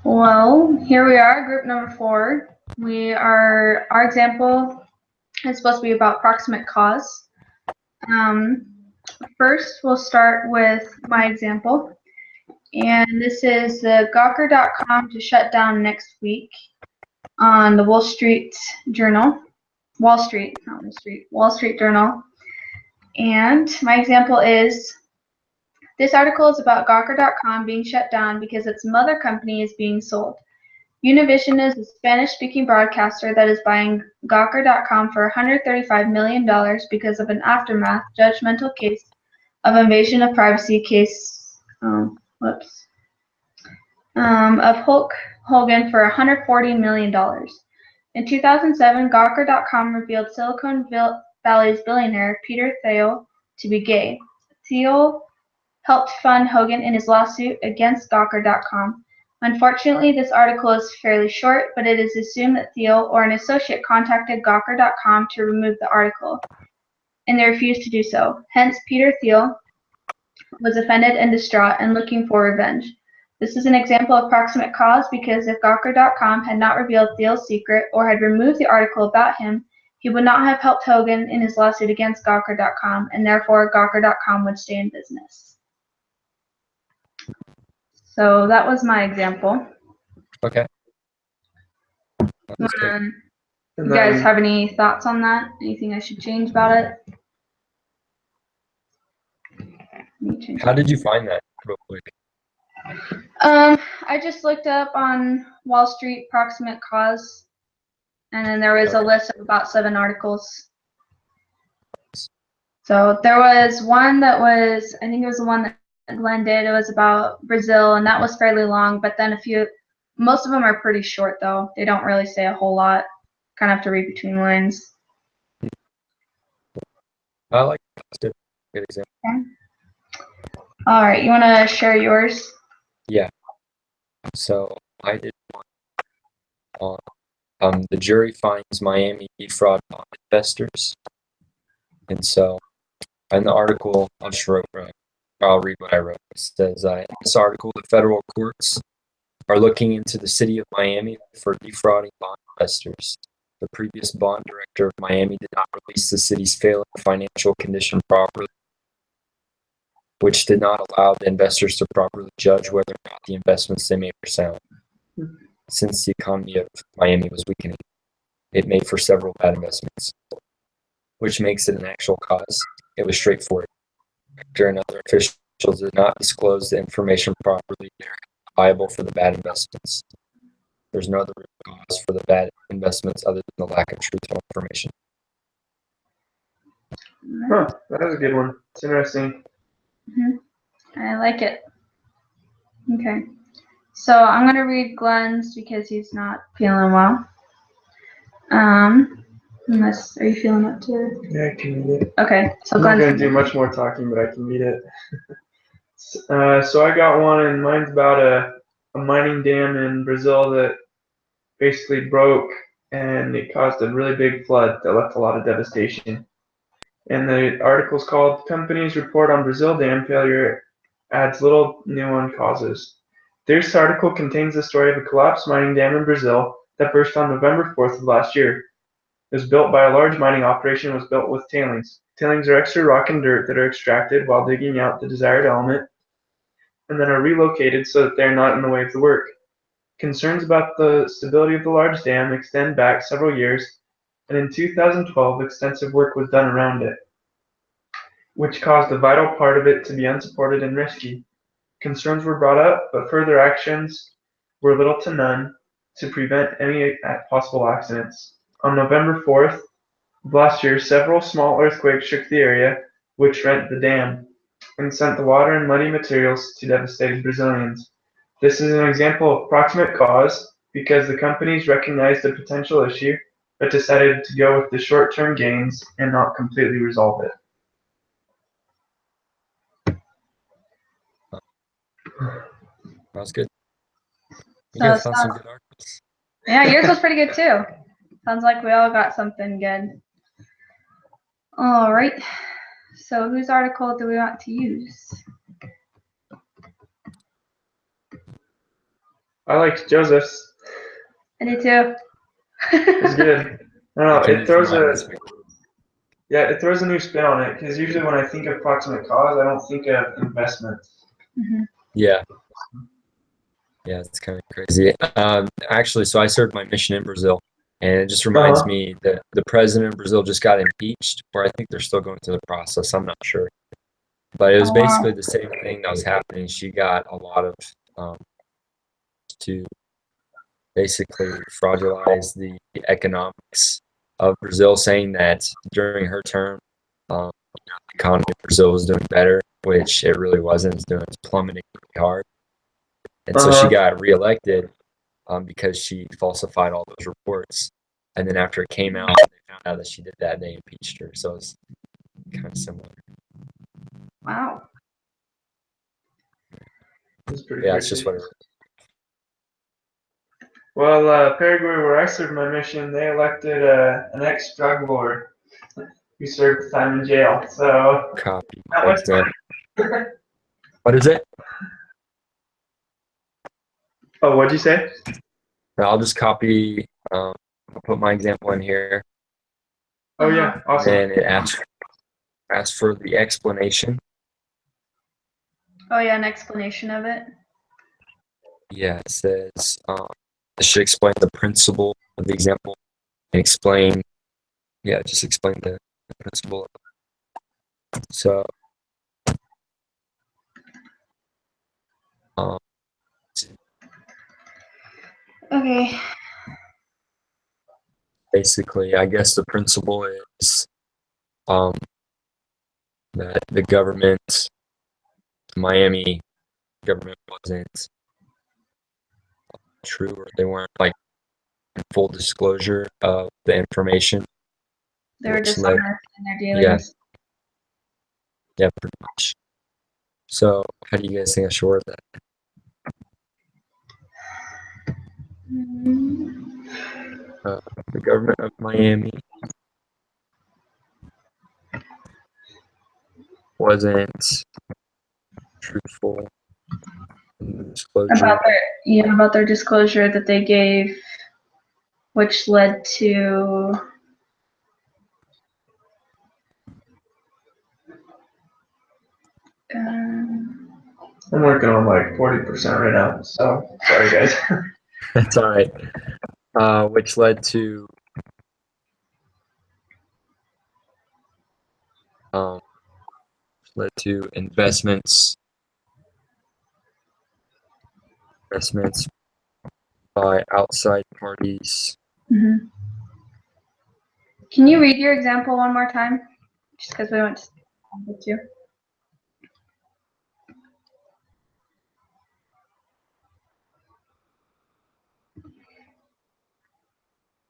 Well, here we are, group number 4. Our example is supposed to be about proximate cause. First, we'll start with my example, and this is the Gawker.com to shut down next week on the Wall Street Journal. Wall Street, not Wall Street, Wall Street Journal. And my example is, this article is about Gawker.com being shut down because its mother company is being sold. Univision is a Spanish-speaking broadcaster that is buying Gawker.com for $135 million because of an aftermath judgmental case of invasion of privacy case of Hulk Hogan for $140 million. In 2007, Gawker.com revealed Silicon Valley's billionaire Peter Thiel to be gay. Thiel helped fund Hogan in his lawsuit against Gawker.com. Unfortunately, this article is fairly short, but it is assumed that Thiel or an associate contacted Gawker.com to remove the article, and they refused to do so. Hence, Peter Thiel was offended and distraught and looking for revenge. This is an example of proximate cause because if Gawker.com had not revealed Thiel's secret or had removed the article about him, he would not have helped Hogan in his lawsuit against Gawker.com, and therefore Gawker.com would stay in business. So that was my example. Okay. You guys have any thoughts on that? Anything I should change about it? How did you find that real quick? I just looked up on Wall Street proximate cause, and then there was a list of about 7 articles. So there was one that was, I think it was the one that Glenn did. It was about Brazil, and that was fairly long, but then most of them are pretty short though. They don't really say a whole lot. Kind of have to read between lines. I like that. Good example. Okay. All right, you want to share yours? Yeah. So I did one on the jury finds Miami defraud bond investors, and so in the article I'll read what I wrote. It says, in this article, the federal courts are looking into the city of Miami for defrauding bond investors. The previous bond director of Miami did not release the city's failing financial condition properly, which did not allow the investors to properly judge whether or not the investments they made were sound. Since the economy of Miami was weakening, it made for several bad investments, which makes it an actual cause. It was straightforward. And other officials did not disclose the information properly, they're liable for the bad investments. There's no other cause for the bad investments other than the lack of truthful information. Huh, that was a good one. It's interesting. I like it. Okay. So I'm going to read Glenn's because he's not feeling well. Are you feeling it too? Yeah, I can read it. Okay. So I'm not going to do much more talking, but I can read it. So I got one, and mine's about a mining dam in Brazil that basically broke, and it caused a really big flood that left a lot of devastation. And the article's called "Companies Report on Brazil Dam Failure Adds Little New on Causes." This article contains the story of a collapsed mining dam in Brazil that burst on November 4th of last year. It was built by a large mining operation and was built with tailings. Tailings are extra rock and dirt that are extracted while digging out the desired element and then are relocated so that they are not in the way of the work. Concerns about the stability of the large dam extend back several years, and in 2012 extensive work was done around it, which caused a vital part of it to be unsupported and risky. Concerns were brought up, but further actions were little to none to prevent any possible accidents. On November 4th of last year, several small earthquakes shook the area, which rent the dam, and sent the water and muddy materials to devastated Brazilians. This is an example of proximate cause because the companies recognized the potential issue, but decided to go with the short-term gains and not completely resolve it. That was good. You guys found some good articles. Yeah, yours was pretty good too. Sounds like we all got something good. All right. So whose article do we want to use? I liked Joseph's. I do too. It's good. I don't know. Can It you throws remind a me? it throws a new spin on it because usually when I think of proximate cause, I don't think of investments. Mhm. Yeah. Yeah, it's kind of crazy. Actually, so I served my mission in Brazil, and it just reminds Uh-huh. me that the president of Brazil just got impeached, or I think they're still going through the process. I'm not sure. But it was Oh wow. basically the same thing that was happening. She got a lot of to basically fraudulenize the economics of Brazil, saying that during her term, the economy of Brazil was doing better, which it really wasn't. It was plummeting really hard. And so she Uh-huh. got reelected because she falsified all those reports. And then after it came out, they found out that she did that, and they impeached her. So it's kind of similar. Wow. It's pretty Yeah, it's just crazy. what it is. Well, Paraguay, where I served my mission, they elected an ex-drug lord who served time in jail. So Copy not my much example. fun. What is it? Oh, what'd you say? I'll just copy, I'll put my example in here. Oh yeah, awesome. And it asks for the explanation. Oh yeah, an explanation of it. Yeah, it says it should explain the principle of the example and explain, just explain the principle. So, um, Okay. basically, I guess the principle is that the government, Miami government, wasn't true, or they weren't like in full disclosure of the information, They were which led, dishonest in their yeah, dealings. pretty much. So, how do you guys think I should word that? Mm, The government of Miami wasn't truthful in the disclosure. about their disclosure that they gave, which led to um, I'm working on like 40% right now, so sorry guys. That's all right. Which um, led to investments by outside parties. mhm. Can you read your example one more time? Just because we went to you.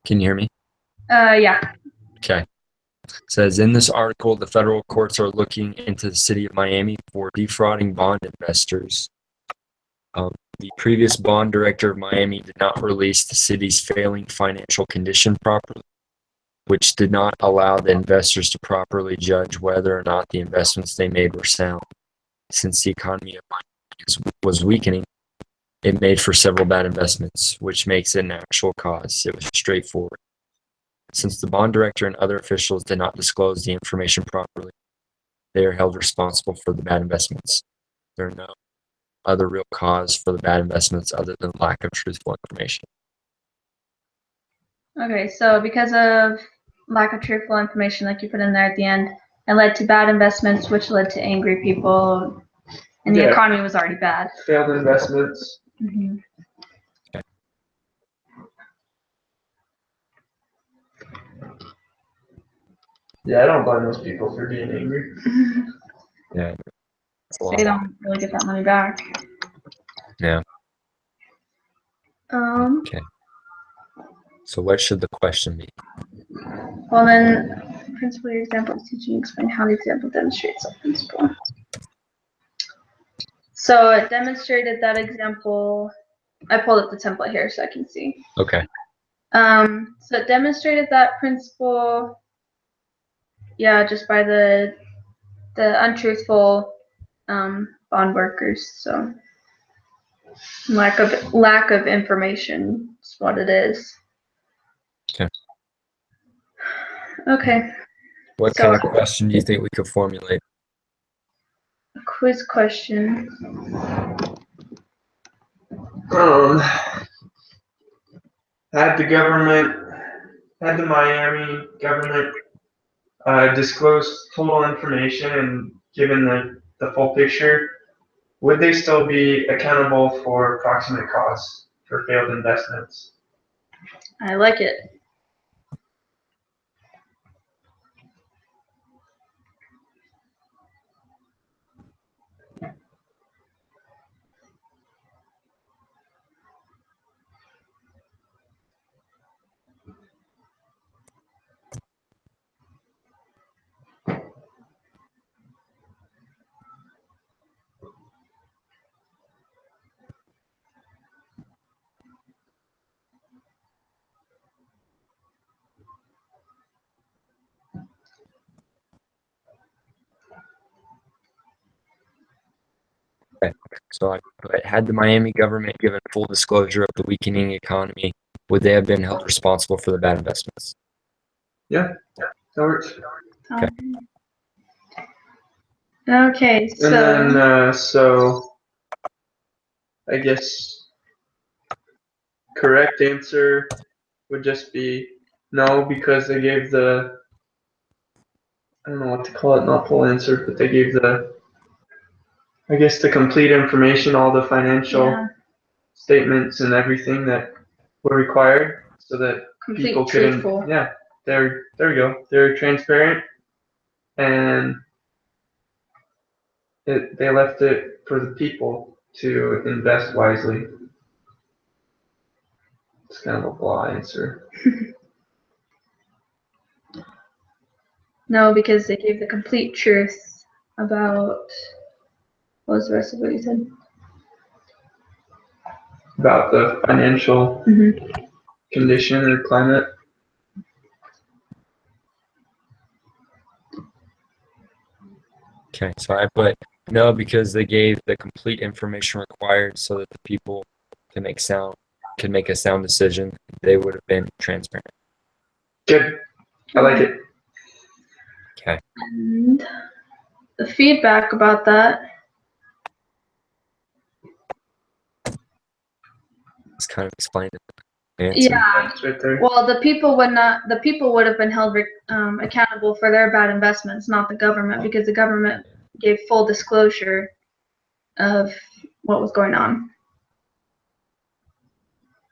Can you hear me? Yeah. Okay. It says in this article, the federal courts are looking into the city of Miami for defrauding bond investors. The previous bond director of Miami did not release the city's failing financial condition properly, which did not allow the investors to properly judge whether or not the investments they made were sound. Since the economy of Miami was weakening, it made for several bad investments, which makes it an actual cause. It was straightforward. Since the bond director and other officials did not disclose the information properly, they are held responsible for the bad investments. There are no other real cause for the bad investments other than lack of truthful information. Okay, so because of lack of truthful information, like you put in there at the end, it led to bad investments, which led to angry people, and the Yeah. economy was already bad. Failed investments. Mhm. Yeah, I don't blame those people for being angry. Yeah, it's a lot. They don't really get that money back. Yeah. Um. Okay. So what should the question be? Well, then, principle your example is teaching. Explain how the example demonstrates that principle. So it demonstrated that example. I pulled up the template here so I can see. Okay. So it demonstrated that principle. Yeah, just by the untruthful bond workers. So Lack of information is what it is. Okay. Okay. What So- kind of question do you think we could formulate? A quiz question. Had the Miami government disclosed total information and given the full picture, would they still be accountable for proximate costs for failed investments? I like it. Okay. So I put, had the Miami government given full disclosure of the weakening economy, would they have been held responsible for the bad investments? Yeah, that works. Okay. Okay, so And then, so I guess correct answer would just be no, because they gave the, I don't know what to call it, not full answer, but they gave I guess the complete information, all the financial yeah, statements and everything that were required so that complete people couldn't, truthful. yeah, there we go. They're transparent and they left it for the people to invest wisely. It's kind of a blah answer. No, because they gave the complete truth about what was the rest of what you said? About the financial condition or climate. Okay, so I put no because they gave the complete information required so that the people can make a sound decision. They would have been transparent. Good. I like it. Okay. And the feedback about that. It's kind of explained the answer. Yeah. It's right there. Well, the people would have been held accountable for their bad investments, not the government, because the government gave full disclosure of what was going on.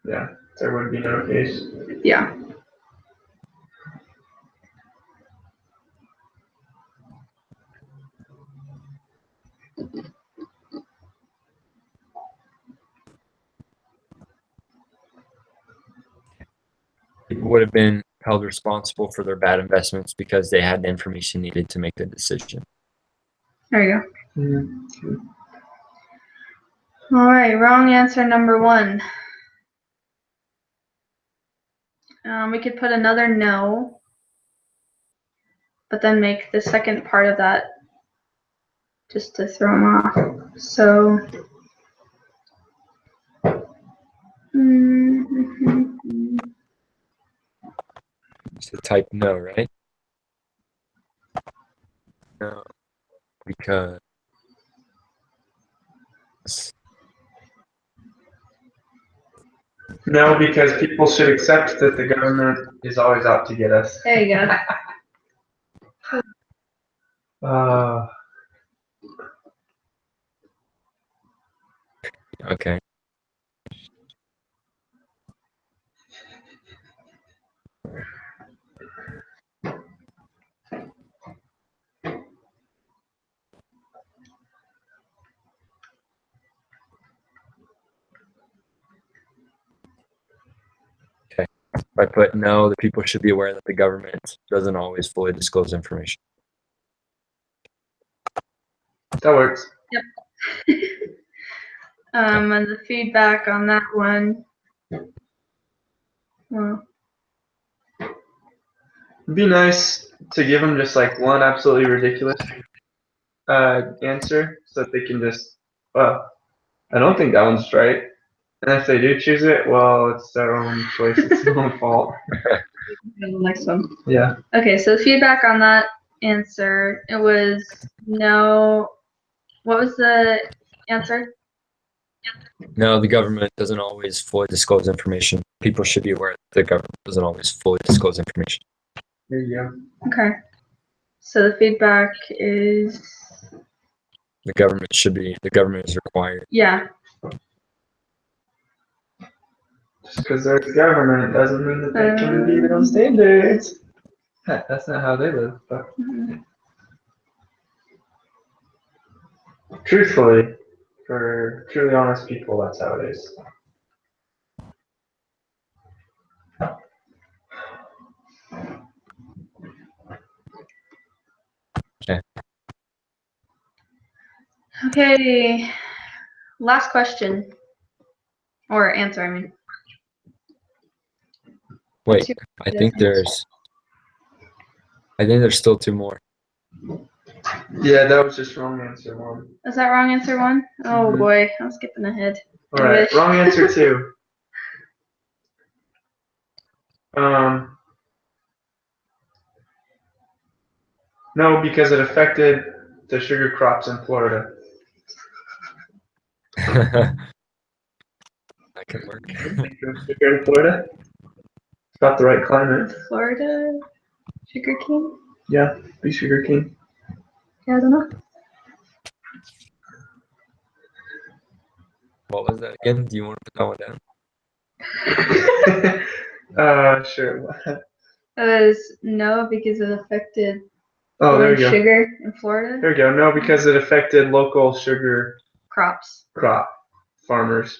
Yeah, there would be no case. Yeah. People would have been held responsible for their bad investments because they had the information needed to make the decision. There you go. Mm-hmm. All right, wrong answer number 1. We could put another no, but then make the second part of that just to throw them off. So, So type no, right? No, because No, because people should accept that the government is always out to get us. there you go. okay. If I put no, the people should be aware that the government doesn't always fully disclose information. That works. And the feedback on that one. Well, It'd be nice to give them just like one absolutely ridiculous answer so that they can just, well, I don't think that one's right. And if they do choose it, well, it's their own choice. It's their own fault. The next one. Yeah. Okay, so feedback on that answer, it was no. What was the answer? No, the government doesn't always fully disclose information. People should be aware that the government doesn't always fully disclose information. There you go. Okay. So the feedback is The government is required. yeah. Just because they're the government doesn't mean that they can be their own standards. Heck, that's not how they live. But truthfully, for truly honest people, that's how it is. Okay. Last question. Or answer, I mean. Wait, I think there's still two more. Yeah, that was just wrong answer one. Is that wrong answer one? Oh boy, I'm skipping ahead. Alright, wrong answer two. No, because it affected the sugar crops in Florida. That can work. Sugar in Florida? It's got the right climate. Florida sugar cane? Yeah, be sugar cane. Yeah, I don't know. What was that again? Do you want to put that one down? Sure. It was no because it affected Oh, there you go. sugar in Florida There you go. No, because it affected local sugar crops. crop farmers.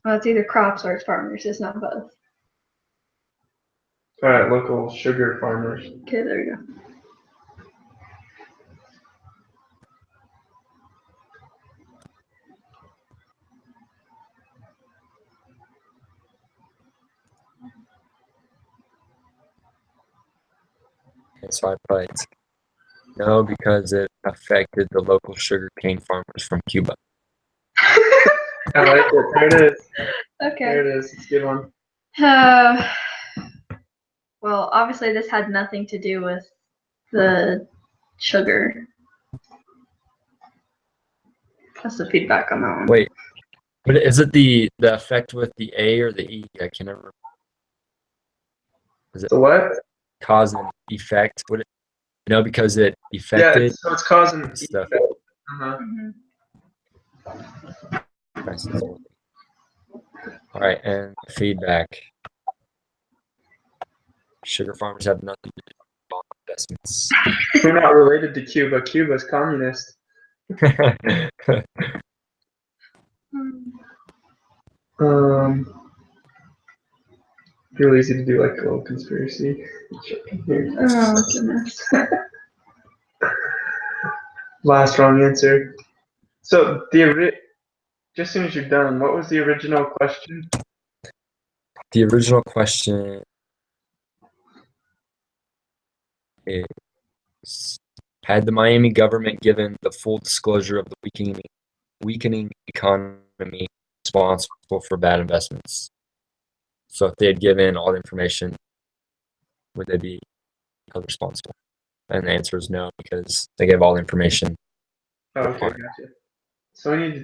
Well, it's either crops or it's farmers. It's not both. Alright, local sugar farmers. Okay, there you go. And so I put no because it affected the local sugar cane farmers from Cuba. I like it. There it is. Okay. There it is. It's a good one. Well, obviously this had nothing to do with the sugar. That's the feedback on that one. Wait, but is it the effect with the A or the E? I can never remember. Is it The what? cause and effect? Would it? No, because it Yeah, affected so it's causing stuff. effect. Uh-huh. All right, and feedback. Sugar farmers have nothing to do with bond investments. We're not related to Cuba. Cuba's communist. Real easy to do like a little conspiracy. Oh goodness. Last wrong answer. So just as soon as you're done, what was the original question? The original question is, had the Miami government given the full disclosure of the weakening economy responsible for bad investments? So if they had given all the information, would they be held responsible? And the answer is no, because they gave all the information. Oh, okay, gotcha. So we need to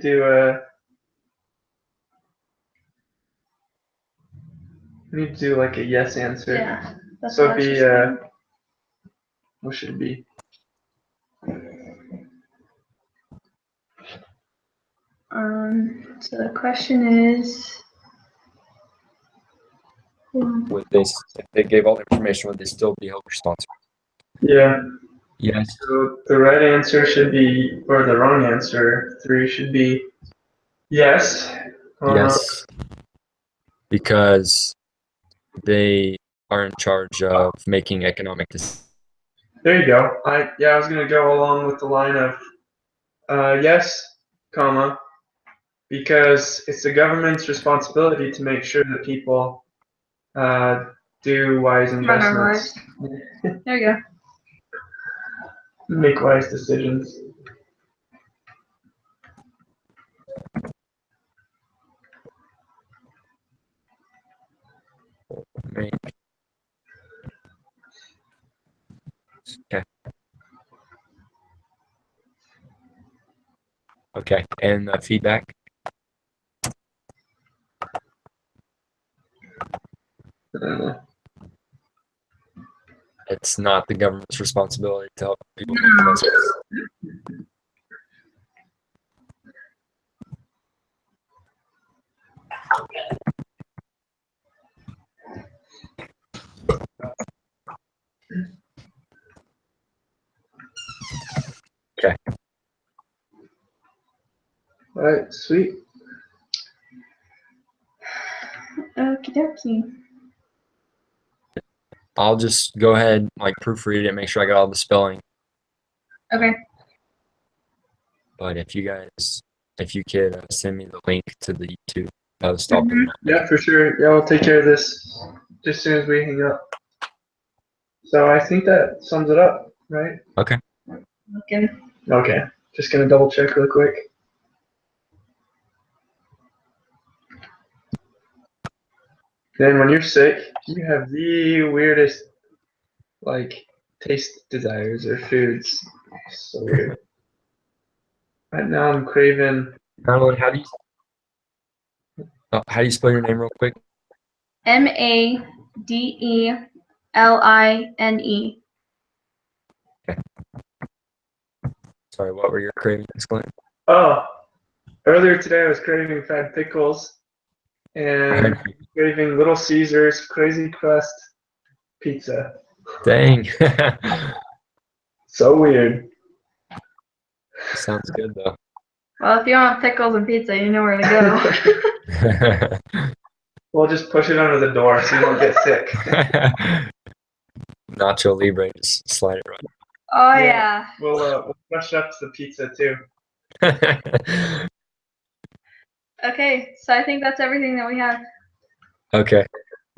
do like a yes answer. Yeah. That's So what it'd be what should it be? So the question is, Would they, if they gave all the information, would they still be held responsible? Yeah. Yes. So the right answer should be, or the wrong answer, 3 should be yes. Yes. Because they are in charge of making economic decisions. There you go. I was gonna go along with the line of yes, comma, because it's the government's responsibility to make sure that people do wise run our investments, lives. There you go. make wise decisions. Okay. And feedback? It's not the government's responsibility to help people make No. investments. Okay. All right, sweet. Okie dokie. I'll just go ahead, like, proofread it, make sure I got all the spelling. Okay. But if you could send me the link to the YouTube post, I'll put Mhm. it on. Yeah, for sure. Yeah, we'll take care of this just as soon as we hang up. So I think that sums it up, right? Okay. Looking. Okay. Just gonna double check real quick. Then when you're sick, you have the weirdest, like, taste desires or foods. So weird. Right now I'm craving. Madeline, how do you spell your name real quick? Madeline. Sorry, what were your cravings, Glenn? Oh, earlier today I was craving fried pickles and craving Little Caesars Crazy Crust pizza. Dang. So weird. Sounds good though. Well, if you want pickles and pizza, you know where to go. We'll just push it under the door so you don't get sick. Nacho Libre, just slide it Oh Yeah. yeah. We'll brush up the pizza too. right. Okay, so I think that's everything that we have. Okay.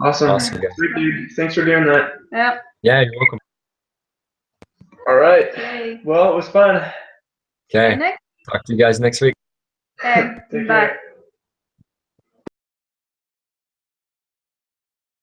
Awesome. Awesome, guys. Sweet, dude. Thanks for doing that. Yep. Yeah, you're welcome. All right. Okay. Well, it was fun. Okay. Next. Talk to you guys next week. Okay. Take Bye. care.